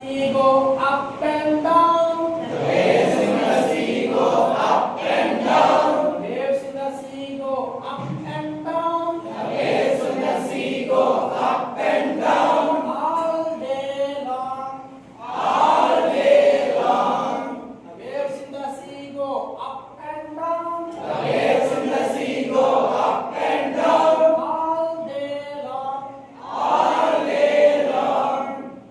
sea go up and down. The waves in the sea go up and down. Waves in the sea go up and down. The waves in the sea go up and down. All day long. All day long. The waves in the sea go up and down. The waves in the sea go up and down. All day long. All day long.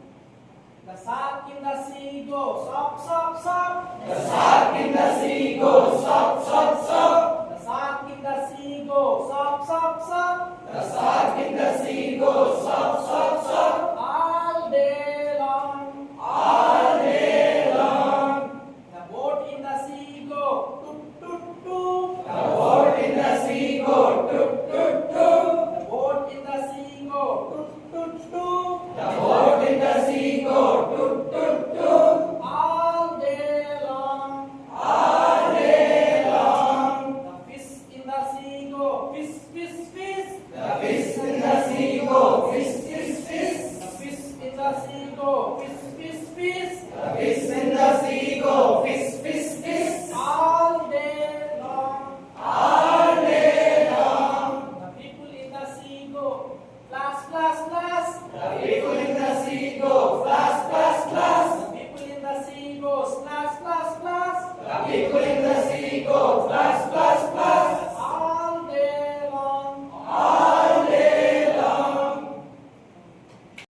The shark in the sea go sop sop sop. The shark in the sea goes sop sop sop. The shark in the sea go sop sop sop. The shark in the sea goes sop sop sop. All day long. All day long. The boat in the sea go toot toot toot. The boat in the sea go toot toot toot. The boat in the sea go toot toot toot. The boat in the sea go toot toot toot. All day long. All day long. The fish in the sea go fish fish fish. The fish in the sea go fish fish fish. The fish in the sea go fish fish fish. The fish in the sea go fish fish fish. All day long. All day long. The people in the sea go splash splash splash. The people in the sea go splash splash splash. The people in the sea go splash splash splash. The people in the sea go splash splash.